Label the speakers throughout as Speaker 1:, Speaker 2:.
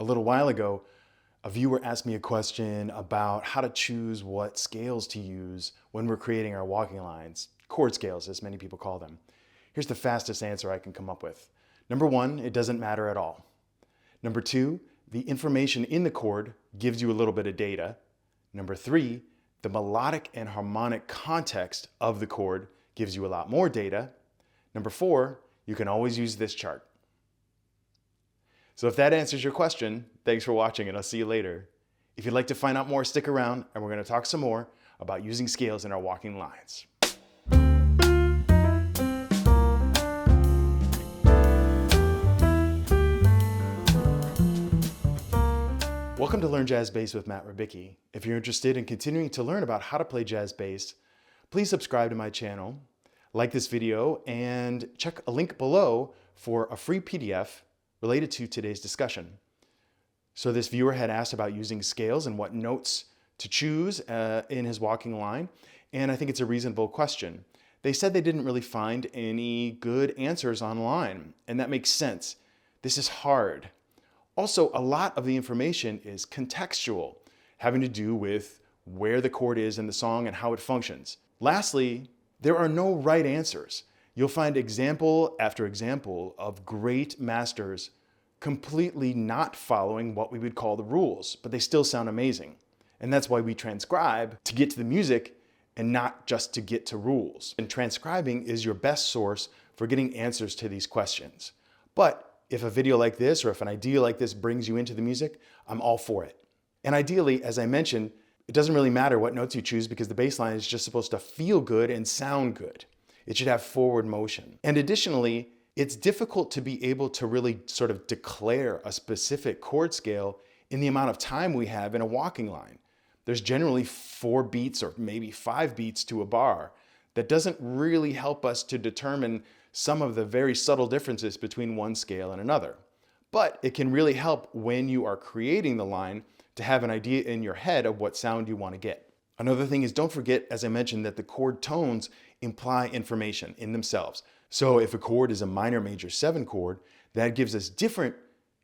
Speaker 1: A little while ago, a viewer asked me a question about how to choose what scales to use when we're creating our walking lines, chord scales as many people call them. Here's the fastest answer I can come up with. Number one, it doesn't matter at all. Number two, the information in the chord gives you a little bit of data. Number three, the melodic and harmonic context of the chord gives you a lot more data. Number four, you can always use this chart. So if that answers your question, thanks for watching and I'll see you later. If you'd like to find out more, stick around and we're going to talk some more about using scales in our walking lines. Welcome to Learn Jazz Bass with Matt Rybicki. If you're interested in continuing to learn about how to play jazz bass, please subscribe to my channel, like this video, and check a link below for a free PDF related to today's discussion. So this viewer had asked about using scales and what notes to choose in his walking line, and I think it's a reasonable question. They said they didn't really find any good answers online, and that makes sense. This is hard. Also, a lot of the information is contextual, having to do with where the chord is in the song and how it functions. Lastly, there are no right answers. You'll find example after example of great masters completely not following what we would call the rules, but they still sound amazing. And that's why we transcribe to get to the music and not just to get to rules. And transcribing is your best source for getting answers to these questions. But if a video like this or if an idea like this brings you into the music, I'm all for it. And ideally, as I mentioned, it doesn't really matter what notes you choose because the bass line is just supposed to feel good and sound good. It should have forward motion. And additionally, it's difficult to be able to really sort of declare a specific chord scale in the amount of time we have in a walking line. There's generally 4 beats or maybe 5 beats to a bar. That doesn't really help us to determine some of the very subtle differences between one scale and another. But it can really help when you are creating the line to have an idea in your head of what sound you want to get. Another thing is, don't forget, as I mentioned, that the chord tones imply information in themselves. So if a chord is a minor major 7 chord, that gives us different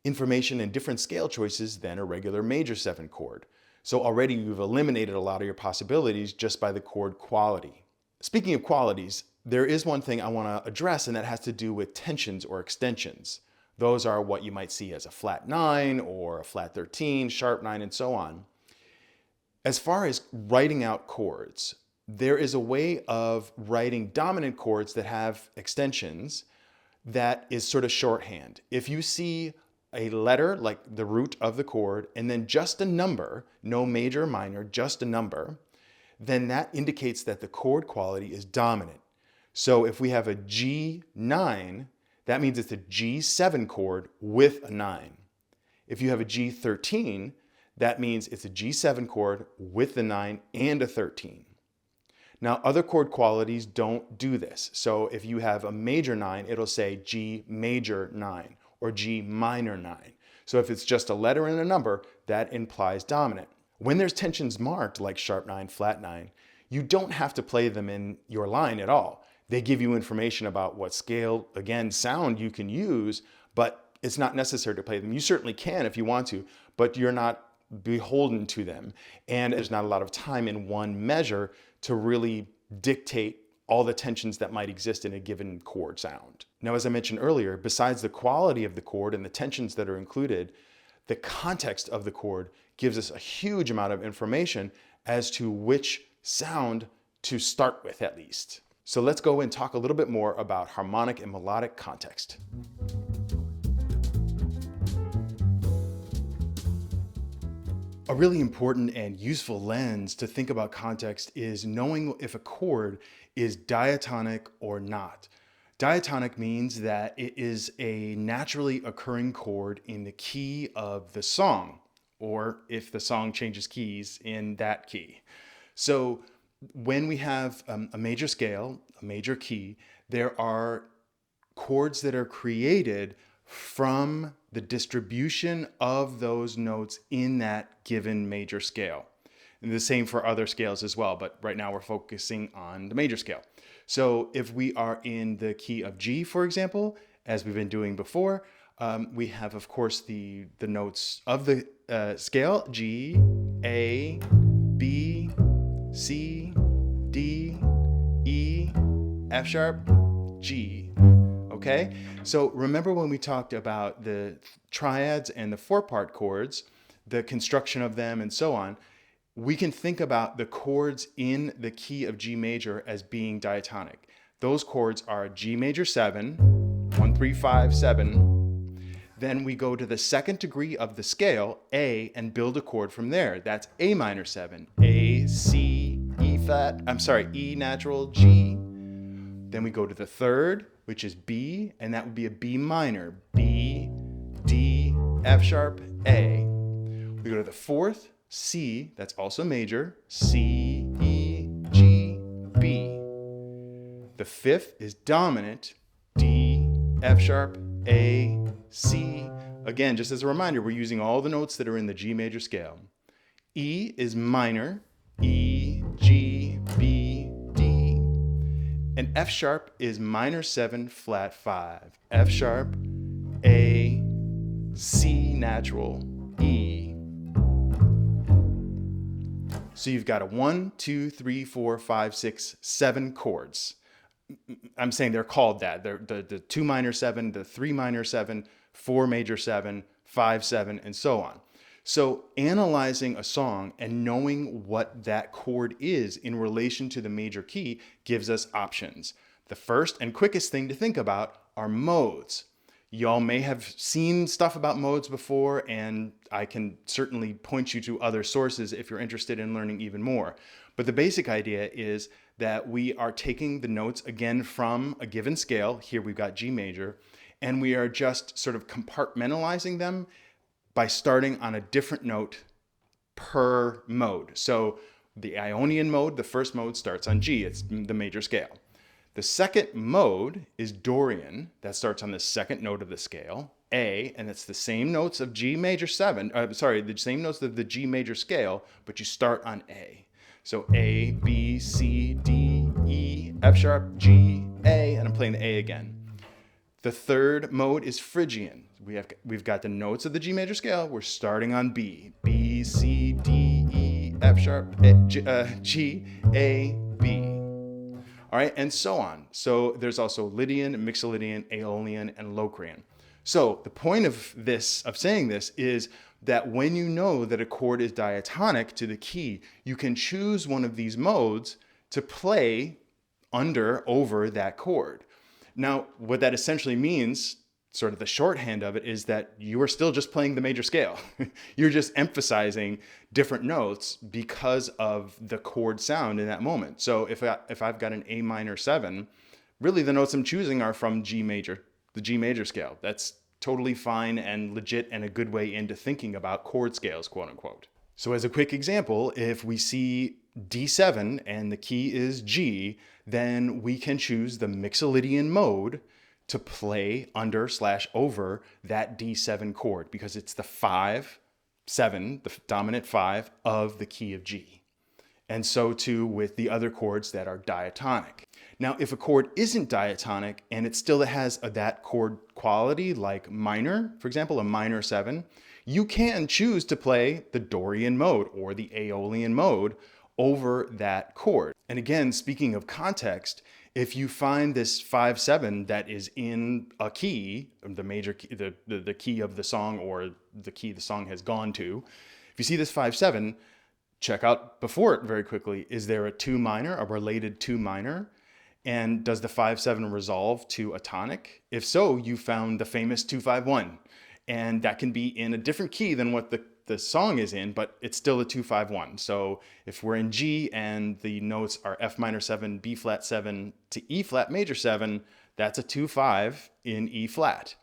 Speaker 1: information and different scale choices than a regular major 7 chord. So already you've eliminated a lot of your possibilities just by the chord quality. Speaking of qualities, there is one thing I want to address, and that has to do with tensions or extensions. Those are what you might see as a flat 9 or a flat 13, sharp 9, and so on. As far as writing out chords, there is a way of writing dominant chords that have extensions that is sort of shorthand. If you see a letter like the root of the chord and then just a number, no major or minor, just a number, then that indicates that the chord quality is dominant. So if we have a G9, that means it's a G7 chord with a 9. If you have a G13, that means it's a G7 chord with the 9 and a 13. Now, other chord qualities don't do this. So if you have a major 9, it'll say G major 9 or G minor 9. So if it's just a letter and a number, that implies dominant. When there's tensions marked, like sharp 9, flat 9, you don't have to play them in your line at all. They give you information about what scale, again, sound you can use, but it's not necessary to play them. You certainly can if you want to, but you're not beholden to them. And there's not a lot of time in one measure to really dictate all the tensions that might exist in a given chord sound. Now, as I mentioned earlier, besides the quality of the chord and the tensions that are included, the context of the chord gives us a huge amount of information as to which sound to start with, at least. So let's go and talk a little bit more about harmonic and melodic context. A really important and useful lens to think about context is knowing if a chord is diatonic or not. Diatonic means that it is a naturally occurring chord in the key of the song, or if the song changes keys, in that key. So when we have a major scale, a major key, there are chords that are created from the distribution of those notes in that given major scale. And the same for other scales as well, but right now we're focusing on the major scale. So if we are in the key of G, for example, as we've been doing before, We have, of course, the notes of the scale: G, A, B, C, D, E, F sharp, G. Okay, so remember when we talked about the triads and the four-part chords, the construction of them and so on, we can think about the chords in the key of G major as being diatonic. Those chords are G major 7, 1, 3, 5, 7. Then we go to the second degree of the scale, A, and build a chord from there. That's A minor 7, A, C, E flat, E natural, G. Then we go to the third, which is B, and that would be a B minor, B, D, F sharp, A. We go to the fourth, C, that's also major, C, E, G, B. The fifth is dominant, D, F sharp, A, C. Again, just as a reminder, we're using all the notes that are in the G major scale. E is minor, E, G, B, D. And F sharp is minor 7, flat 5. F sharp, A, C natural, E. So you've got a 1, 2, 3, 4, 5, 6, 7 chords. I'm saying they're called that. They're the 2 minor 7, the 3 minor 7, 4 major 7, 5, 7, and so on. So analyzing a song and knowing what that chord is in relation to the major key gives us options. The first and quickest thing to think about are modes. Y'all may have seen stuff about modes before, and I can certainly point you to other sources if you're interested in learning even more. But the basic idea is that we are taking the notes again from a given scale. Here we've got G major, and we are just sort of compartmentalizing them by starting on a different note per mode. So the Ionian mode, the first mode, starts on G. It's the major scale. The second mode is Dorian. That starts on the second note of the scale, A, and it's the same notes of G major 7, the same notes of the G major scale, but you start on A. So A, B, C, D, E, F sharp, G, A, and I'm playing the A again. The third mode is Phrygian. We've got the notes of the G major scale. We're starting on B. B, C, D, E, F sharp, G, A, B. All right, and so on. So there's also Lydian, Mixolydian, Aeolian, and Locrian. So the point of saying this is that when you know that a chord is diatonic to the key, you can choose one of these modes to play over that chord. Now, what that essentially means, sort of the shorthand of it, is that you are still just playing the major scale. You're just emphasizing different notes because of the chord sound in that moment. So if I've got an A minor 7, really the notes I'm choosing are from G major, the G major scale. That's totally fine and legit and a good way into thinking about chord scales, quote unquote. So as a quick example, if we see D7 and the key is G, then we can choose the Mixolydian mode to play under/over that D7 chord because it's the 5, 7, the dominant 5 of the key of G. And so too with the other chords that are diatonic. Now, if a chord isn't diatonic and it still has that chord quality, like minor, for example, a minor 7, you can choose to play the Dorian mode or the Aeolian mode over that chord. And again, speaking of context, if you find this 5/7 that is in a key, the major key, the key of the song or the key the song has gone to, if you see this 5/7, check out before it very quickly. Is there a 2 minor, a related 2 minor? And does the 5/7 resolve to a tonic? If so, you found the famous 2-5-1. And that can be in a different key than what the song is in, but it's still a 2-5-1. So if we're in G and the notes are F minor 7, B flat 7 to E flat major 7, that's a 2-5 in E flat.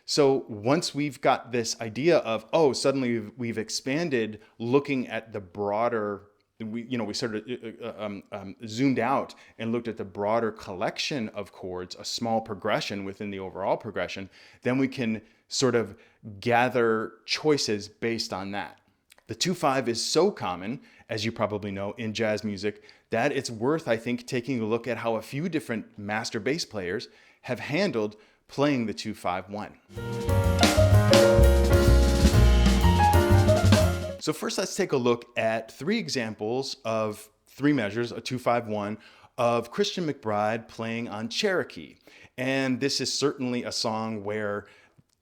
Speaker 1: So once we've got this idea of, suddenly we've expanded looking at the broader, we sort of zoomed out and looked at the broader collection of chords, a small progression within the overall progression, then we can sort of gather choices based on that. The 2-5 is so common, as you probably know, in jazz music, that it's worth, I think, taking a look at how a few different master bass players have handled playing the 2-5-1. So first, let's take a look at 3 examples of 3 measures, a 2-5-1, of Christian McBride playing on Cherokee. And this is certainly a song where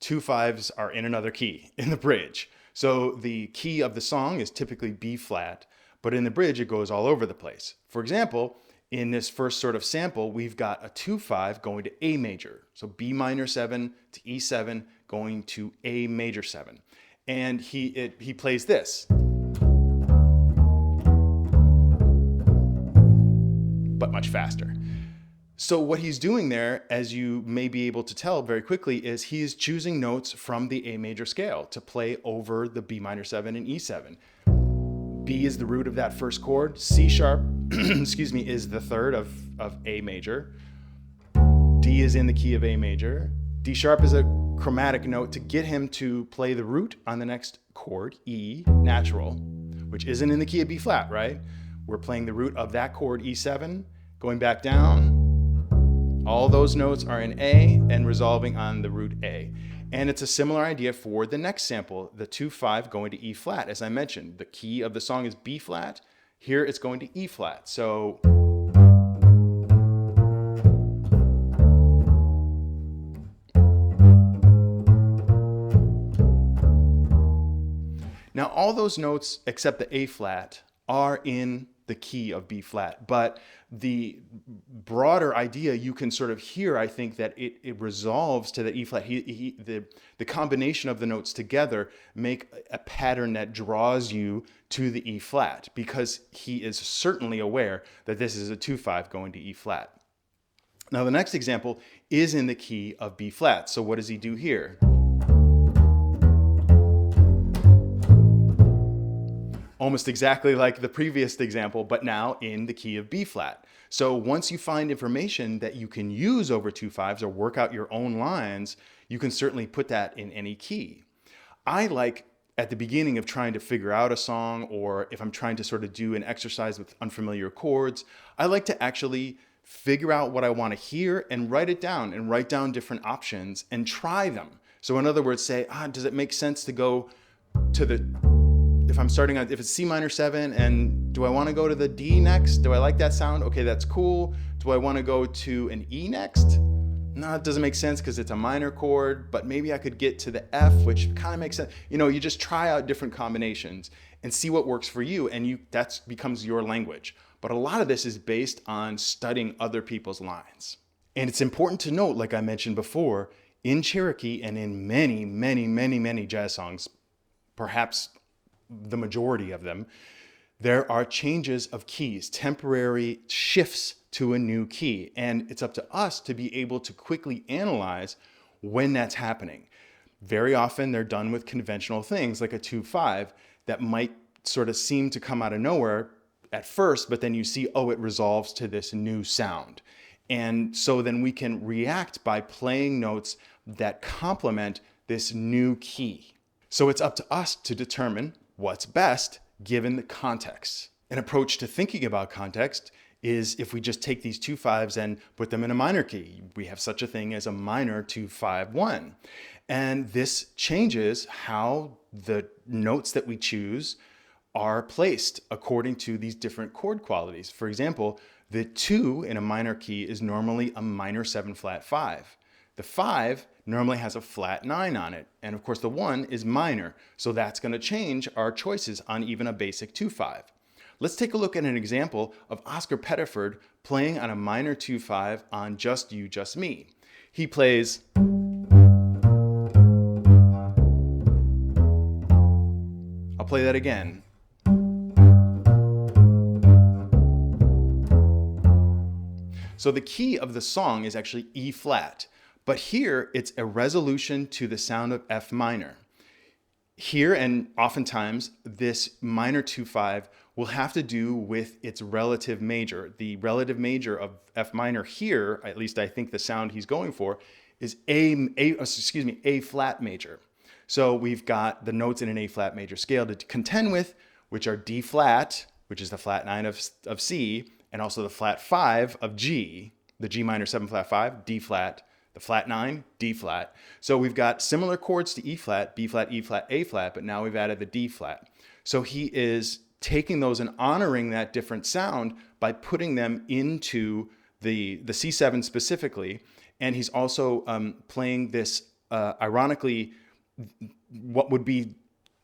Speaker 1: 2 5s are in another key in the bridge. So the key of the song is typically B flat, but in the bridge it goes all over the place. For example, in this first sort of sample, we've got a 2-5 going to A major. So B minor 7 to E7 going to A major 7. And he plays this, but much faster. So what he's doing there, as you may be able to tell very quickly, is he is choosing notes from the A major scale to play over the B minor 7 and E7. B is the root of that first chord. C sharp, excuse me, is the third of A major. D is in the key of A major. D sharp is a chromatic note to get him to play the root on the next chord, E, natural, which isn't in the key of B flat, right? We're playing the root of that chord, E7, going back down. All those notes are in A and resolving on the root A. And it's a similar idea for the next sample, the 2-5 going to E flat. As I mentioned, the key of the song is B flat. Here it's going to E flat. So now all those notes except the A flat are in the key of B flat, but the broader idea you can sort of hear, I think, that it resolves to the E flat. The combination of the notes together make a pattern that draws you to the E flat, because he is certainly aware that this is a 2-5 going to E flat. Now the next example is in the key of B flat. So what does he do here? Almost exactly like the previous example, but now in the key of B flat. So once you find information that you can use over 2-5s or work out your own lines, you can certainly put that in any key. I like, at the beginning of trying to figure out a song, or if I'm trying to sort of do an exercise with unfamiliar chords, I like to actually figure out what I want to hear and write it down, and write down different options and try them. So in other words, say, does it make sense to go to the, if I'm starting on, if it's C minor 7, and do I want to go to the D next? Do I like that sound? Okay, that's cool. Do I want to go to an E next? No, it doesn't make sense because it's a minor chord, but maybe I could get to the F, which kind of makes sense. You know, you just try out different combinations and see what works for you, and that becomes your language. But a lot of this is based on studying other people's lines. And it's important to note, like I mentioned before, in Cherokee and in many, many, many, many jazz songs, perhaps the majority of them, there are changes of keys, temporary shifts to a new key. And it's up to us to be able to quickly analyze when that's happening. Very often they're done with conventional things like a 2-5 that might sort of seem to come out of nowhere at first, but then you see, oh, it resolves to this new sound. And so then we can react by playing notes that complement this new key. So it's up to us to determine what's best given the context. An approach to thinking about context is if we just take these 2-5s and put them in a minor key. We have such a thing as a minor 2-5-1. And this changes how the notes that we choose are placed according to these different chord qualities. For example, the 2 in a minor key is normally a minor 7 flat 5. The 5 normally has a flat 9 on it. And of course the 1 is minor. So that's going to change our choices on even a basic 2-5. Let's take a look at an example of Oscar Pettiford playing on a minor 2-5 on Just You, Just Me. He plays, I'll play that again. So the key of the song is actually E flat. But here, it's a resolution to the sound of F minor. Here, and oftentimes, this minor 2-5 will have to do with its relative major. The relative major of F minor here, at least I think the sound he's going for, is A flat major. So we've got the notes in an A flat major scale to contend with, which are D flat, which is the flat 9 of C, and also the flat 5 of G, the G minor 7 flat 5, D flat, The flat 9, D flat. So we've got similar chords to E flat, B flat, E flat, A flat, but now we've added the D flat. So he is taking those and honoring that different sound by putting them into the C7 specifically. And he's also playing this, ironically, what would be,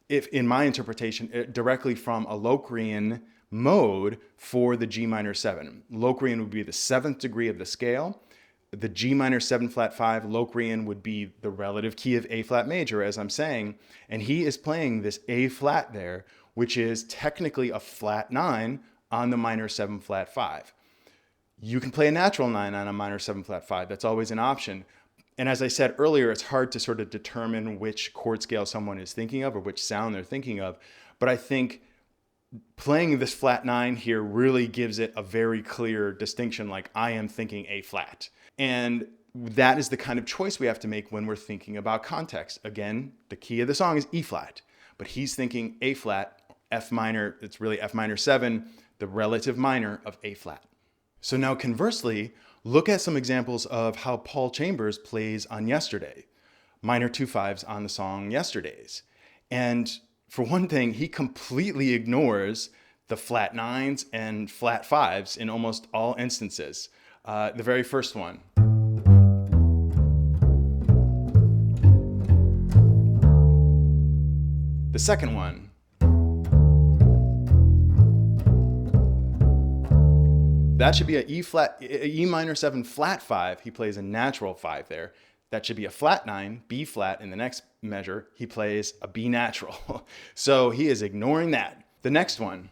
Speaker 1: if in my interpretation, directly from a Locrian mode for the G minor 7. Locrian would be the 7th degree of the scale. The G minor 7 flat 5, Locrian would be the relative key of A flat major, as I'm saying. And he is playing this A flat there, which is technically a flat 9 on the minor 7 flat 5. You can play a natural 9 on a minor 7 flat 5. That's always an option. And as I said earlier, it's hard to sort of determine which chord scale someone is thinking of or which sound they're thinking of. But I think playing this flat 9 here really gives it a very clear distinction, like I am thinking A flat. And that is the kind of choice we have to make when we're thinking about context. Again, the key of the song is E flat, but he's thinking A flat, F minor, it's really F minor 7, the relative minor of A flat. So now conversely, look at some examples of how Paul Chambers plays on Yesterday, minor 2/5s on the song Yesterdays. And for one thing, he completely ignores the flat 9s and flat 5s in almost all instances. The very first one. The second one. That should be a E minor 7 flat 5. He plays a natural 5 there. That should be a flat 9, B flat in the next measure. He plays a B natural. So he is ignoring that. The next one.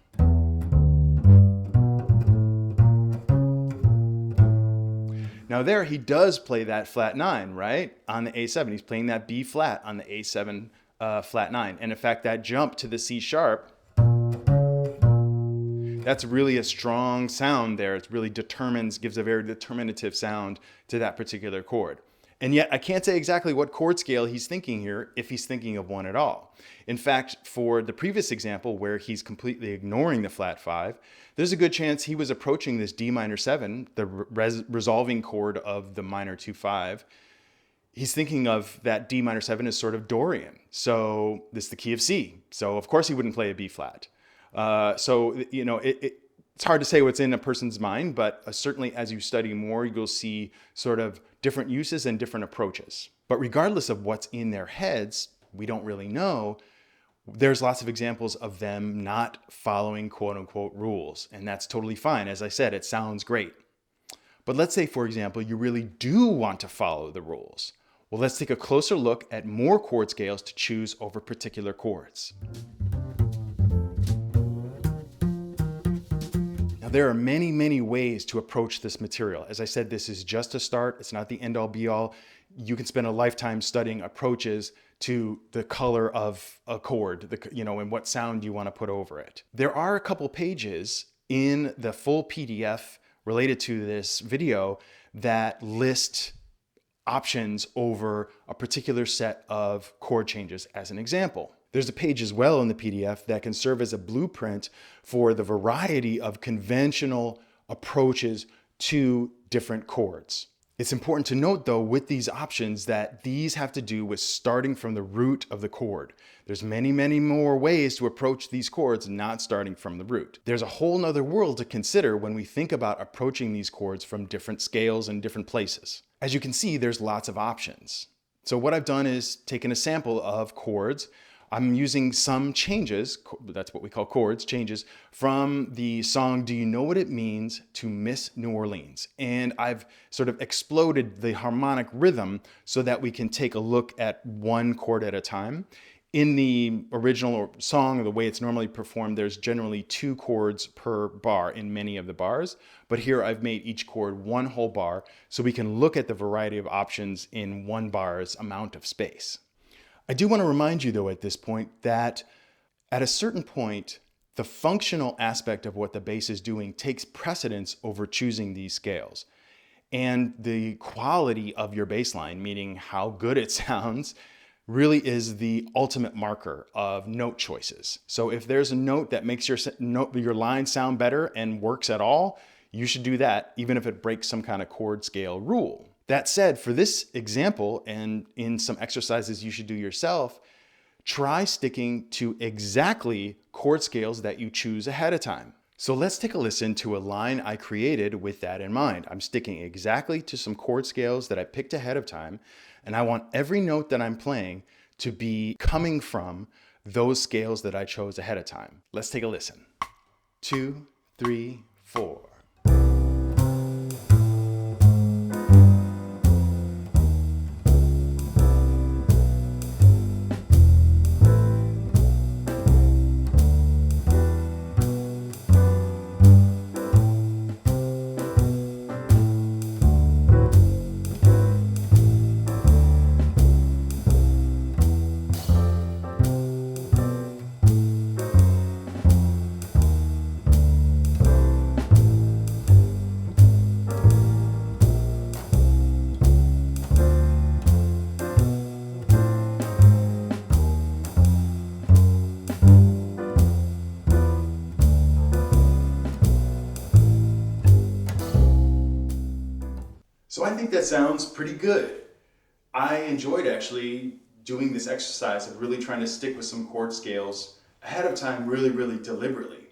Speaker 1: Now there he does play that flat 9, right? On the A7. He's playing that B flat on the A7 flat 9. And in fact, that jump to the C sharp, that's really a strong sound there. It really gives a very determinative sound to that particular chord. And yet I can't say exactly what chord scale he's thinking here, if he's thinking of one at all. In fact, for the previous example where he's completely ignoring the flat 5, there's a good chance he was approaching this D minor 7, the resolving chord of the minor 2/5. He's thinking of that D minor 7 as sort of Dorian. So this is the key of C. So of course he wouldn't play a B flat. So, you know, it's hard to say what's in a person's mind, but certainly as you study more, you'll see sort of different uses and different approaches. But regardless of what's in their heads, we don't really know. There's lots of examples of them not following quote unquote rules. And that's totally fine. As I said, it sounds great. But let's say, for example, you really do want to follow the rules. Well, let's take a closer look at more chord scales to choose over particular chords. Now, there are many, many ways to approach this material. As I said, this is just a start. It's not the end all be all. You can spend a lifetime studying approaches to the color of a chord, and what sound you want to put over it. There are a couple pages in the full PDF related to this video that list options over a particular set of chord changes as an example. There's a page as well in the PDF that can serve as a blueprint for the variety of conventional approaches to different chords. It's important to note, though, with these options that these have to do with starting from the root of the chord. There's many, many more ways to approach these chords not starting from the root. There's a whole nother world to consider when we think about approaching these chords from different scales and different places. As you can see, there's lots of options. So what I've done is taken a sample of chords. I'm using some changes, that's what we call chords, changes, from the song Do You Know What It Means to Miss New Orleans. And I've sort of exploded the harmonic rhythm so that we can take a look at one chord at a time. In the original song, the way it's normally performed, there's generally 2 chords per bar in many of the bars. But here I've made each chord one whole bar so we can look at the variety of options in one bar's amount of space. I do want to remind you, though, at this point that at a certain point, the functional aspect of what the bass is doing takes precedence over choosing these scales. And the quality of your bass line, meaning how good it sounds, really is the ultimate marker of note choices. So if there's a note that makes your line sound better and works at all, you should do that, even if it breaks some kind of chord scale rule. That said, for this example, and in some exercises you should do yourself, try sticking to exactly chord scales that you choose ahead of time. So let's take a listen to a line I created with that in mind. I'm sticking exactly to some chord scales that I picked ahead of time, and I want every note that I'm playing to be coming from those scales that I chose ahead of time. Let's take a listen. 2, 3, 4. So I think that sounds pretty good. I enjoyed actually doing this exercise of really trying to stick with some chord scales ahead of time really deliberately.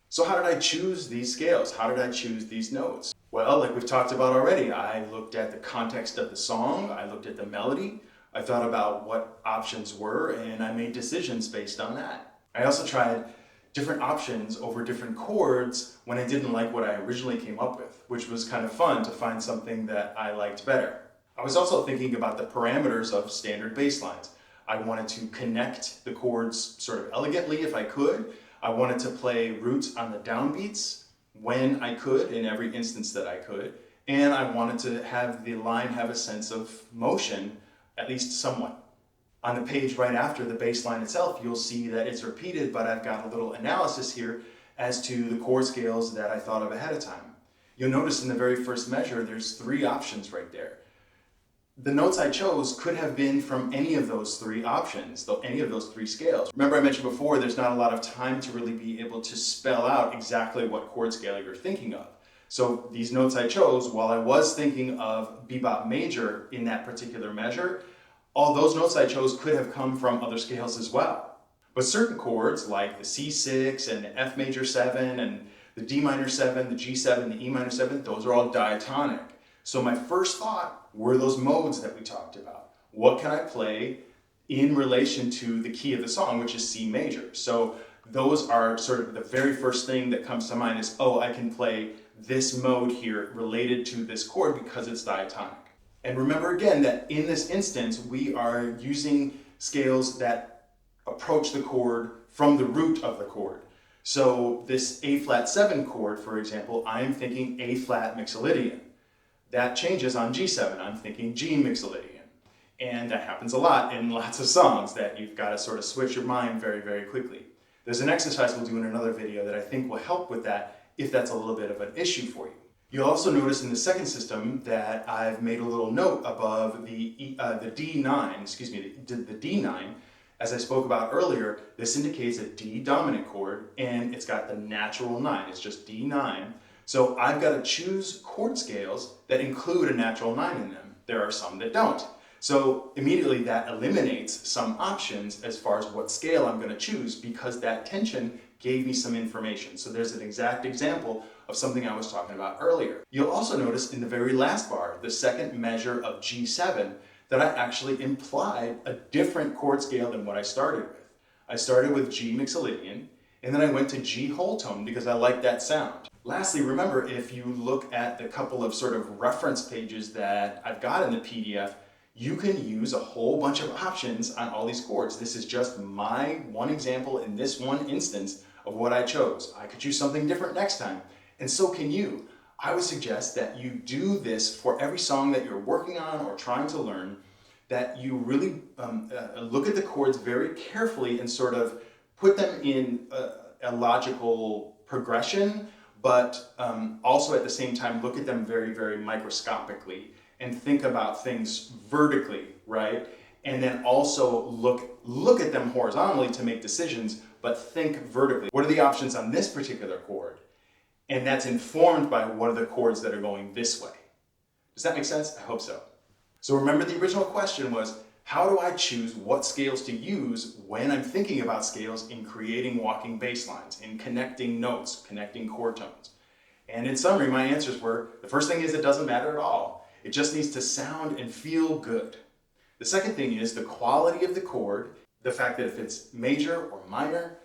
Speaker 1: So how did I choose these scales? How did I choose these notes? Well, like we've talked about already, I looked at the context of the song, I looked at the melody, I thought about what options were, and I made decisions based on that. I also tried different options over different chords when I didn't like what I originally came up with, which was kind of fun to find something that I liked better. I was also thinking about the parameters of standard bass lines. I wanted to connect the chords sort of elegantly if I could. I wanted to play roots on the downbeats when I could, in every instance that I could. And I wanted to have the line have a sense of motion, at least somewhat. On the page right after the bass line itself, you'll see that it's repeated, but I've got a little analysis here as to the chord scales that I thought of ahead of time. You'll notice in the very first measure, there's 3 options right there. The notes I chose could have been from any of those 3 options, any of those 3 scales. Remember I mentioned before, there's not a lot of time to really be able to spell out exactly what chord scale you're thinking of. So these notes I chose, while I was thinking of bebop major in that particular measure, all those notes I chose could have come from other scales as well. But certain chords like the C6 and the F major 7 and the D minor 7, the G7, the E minor 7, those are all diatonic. So my first thought were those modes that we talked about. What can I play in relation to the key of the song, which is C major? So those are sort of the very first thing that comes to mind is, oh, I can play this mode here related to this chord because it's diatonic. And remember again that in this instance, we are using scales that approach the chord from the root of the chord. So this A flat 7 chord, for example, I'm thinking A flat mixolydian. That changes on G7, I'm thinking G mixolydian. And that happens a lot in lots of songs that you've got to sort of switch your mind very quickly. There's an exercise we'll do in another video that I think will help with that if that's a little bit of an issue for you. You'll also notice in the second system that I've made a little note above the D9, the D9. As I spoke about earlier, this indicates a D dominant chord, and it's got the natural 9. It's just D9. So I've got to choose chord scales that include a natural 9 in them. There are some that don't. So immediately that eliminates some options as far as what scale I'm going to choose because that tension gave me some information. So there's an exact example of something I was talking about earlier. You'll also notice in the very last bar, the second measure of G7, that I actually implied a different chord scale than what I started with. I started with G mixolydian, and then I went to G whole tone because I like that sound. Lastly, remember, if you look at the couple of sort of reference pages that I've got in the PDF, you can use a whole bunch of options on all these chords. This is just my one example in this one instance of what I chose. I could choose something different next time, and so can you. I would suggest that you do this for every song that you're working on or trying to learn, that you really look at the chords very carefully and sort of put them in a logical progression, but also at the same time look at them very microscopically and think about things vertically, right? And then also look at them horizontally to make decisions, but think vertically. What are the options on this particular chord? And that's informed by what are the chords that are going this way. Does that make sense? I hope so. So remember, the original question was, how do I choose what scales to use when I'm thinking about scales in creating walking bass lines, in connecting notes, connecting chord tones? And in summary, my answers were, the first thing is it doesn't matter at all. It just needs to sound and feel good. The second thing is the quality of the chord, the fact that if it's major or minor,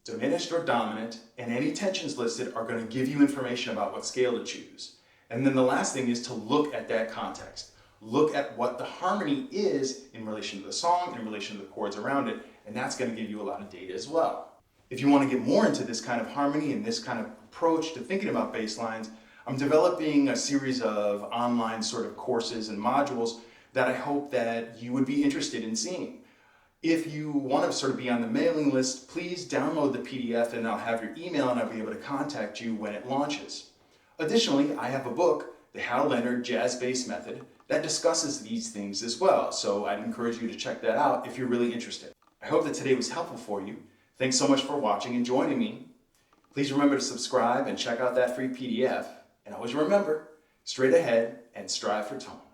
Speaker 1: diminished or dominant, and any tensions listed are going to give you information about what scale to choose. And then the last thing is to look at that context. Look at what the harmony is in relation to the song, in relation to the chords around it, and that's going to give you a lot of data as well. If you want to get more into this kind of harmony and this kind of approach to thinking about bass lines, I'm developing a series of online sort of courses and modules that I hope that you would be interested in seeing. If you want to sort of be on the mailing list, please download the PDF and I'll have your email and I'll be able to contact you when it launches. Additionally, I have a book, The Hal Leonard Jazz Bass Method, that discusses these things as well. So I'd encourage you to check that out if you're really interested. I hope that today was helpful for you. Thanks so much for watching and joining me. Please remember to subscribe and check out that free PDF. And always remember, straight ahead and strive for tone.